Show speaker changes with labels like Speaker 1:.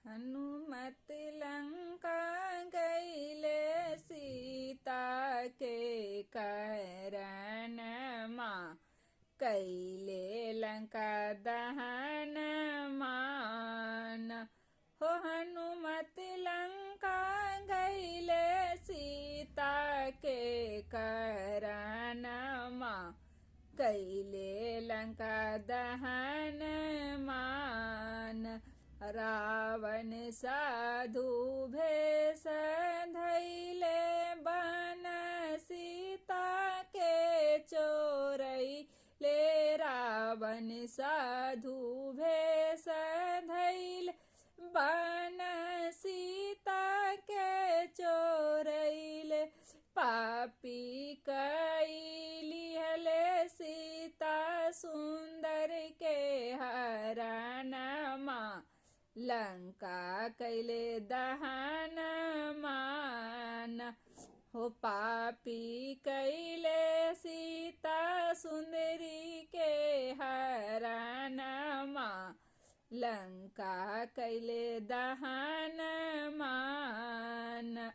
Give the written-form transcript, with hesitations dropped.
Speaker 1: हनुमत लंका गईले सीता के करन माँ कैले लंका दहन मान हो। हनुमत लंका गईले सीता के करन माँ कैले लंका दहन मान। रावण साधु भेष धइले बन सीता के चोरैले। रावण साधु भेष धइले बन सीता के चोरैले। पापी कैलिहले सीता सुंदर के हरण माँ लंका कैले दहन मान हो। पापी कैले सीता सुंदरी के हरण माँ लंका कैले दहन मान।